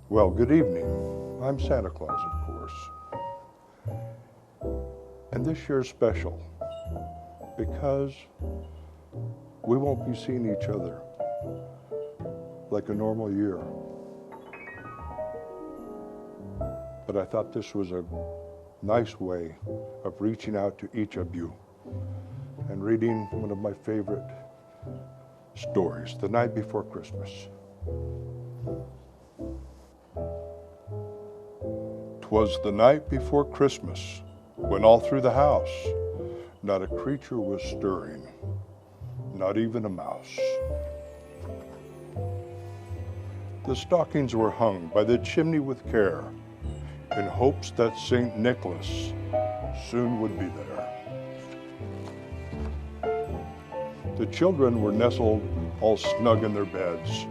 Well, good evening. I'm Santa Claus, of course. And this year's special because we won't be seeing each other like a normal year. But I thought this was a nice way of reaching out to each of you and reading one of my favorite stories, The Night Before Christmas. 'Twas the night before Christmas, when all through the house not a creature was stirring, not even a mouse. The stockings were hung by the chimney with care, in hopes that St. Nicholas soon would be there. The children were nestled all snug in their beds,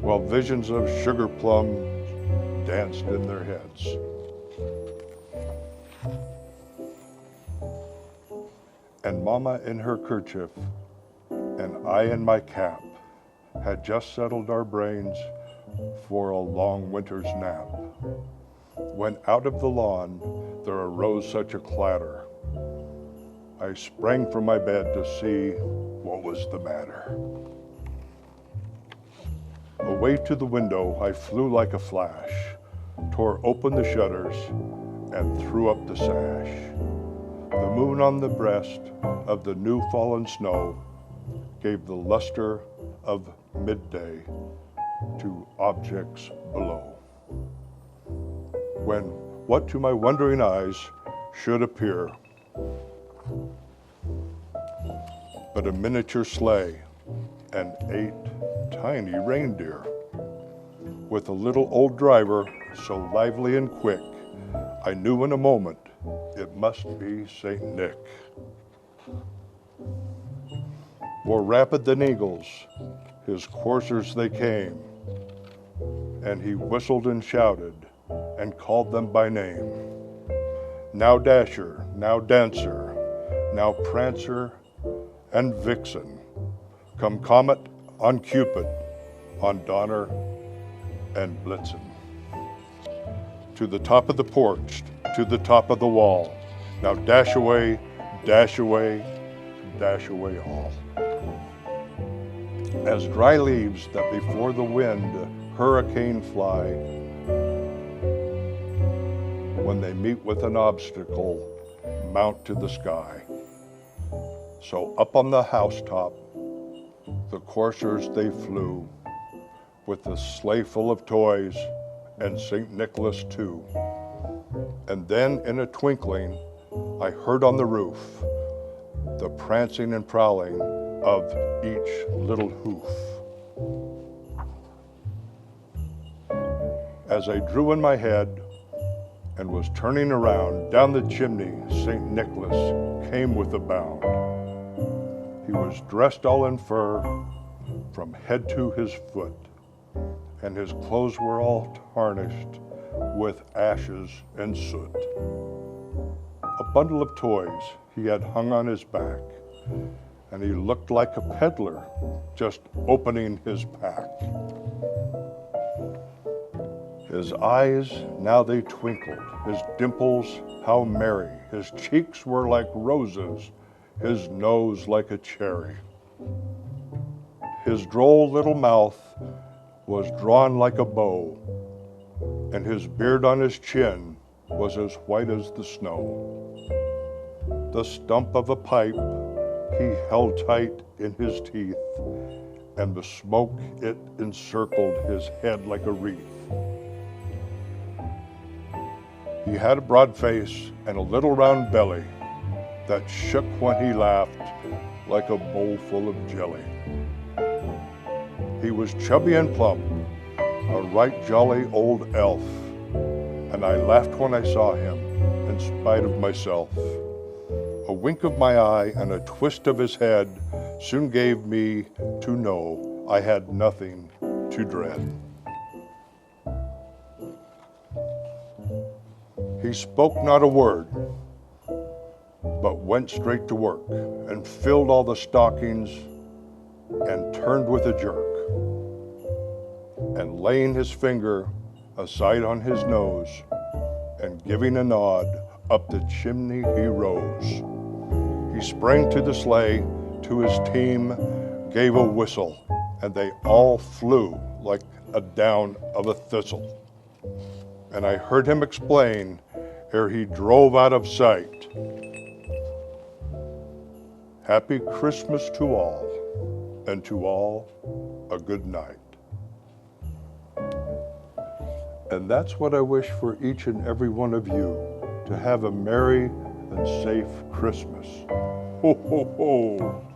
while visions of sugar plums danced in their heads. And Mama in her kerchief and I in my cap had just settled our brains for a long winter's nap, when out of the lawn there arose such a clatter. I sprang from my bed to see what was the matter. Away to the window I flew like a flash, tore open the shutters, and threw up the sash. The moon on the breast of the new fallen snow gave the luster of midday to objects below. When what to my wondering eyes should appear but a miniature sleigh and 8 tiny reindeer, with a little old driver so lively and quick, I knew in a moment it must be Saint Nick. More rapid than eagles, his coursers they came, and he whistled and shouted and called them by name. Now Dasher, now Dancer, now Prancer and Vixen, come Comet on Cupid, on Donner and Blitzen. To the top of the porch, to the top of the wall, now dash away, dash away, dash away all. As dry leaves that before the wind hurricane fly, when they meet with an obstacle, mount to the sky. So up on the housetop, the coursers they flew, with the sleigh full of toys and St. Nicholas too. And then in a twinkling, I heard on the roof the prancing and prowling of each little hoof. As I drew in my head and was turning around, down the chimney St. Nicholas came with a bound. He was dressed all in fur from head to his foot, and his clothes were all tarnished with ashes and soot. A bundle of toys he had hung on his back, and he looked like a peddler just opening his pack. His eyes, now they twinkled, his dimples, how merry. His cheeks were like roses, his nose like a cherry. His droll little mouth was drawn like a bow, and his beard on his chin was as white as the snow. The stump of a pipe he held tight in his teeth, and the smoke it encircled his head like a wreath. He had a broad face and a little round belly that shook when he laughed like a bowl full of jelly. He was chubby and plump, a right jolly old elf, and I laughed when I saw him in spite of myself. A wink of my eye and a twist of his head soon gave me to know I had nothing to dread. He spoke not a word, but went straight to work and filled all the stockings and turned with a jerk. and laying his finger aside on his nose, and giving a nod, up the chimney he rose. He sprang to the sleigh, to his team gave a whistle, and they all flew like a down of a thistle. And I heard him explain, ere he drove out of sight, Happy Christmas to all, and to all a good night. And that's what I wish for each and every one of you, to have a merry and safe Christmas. Ho, ho, ho.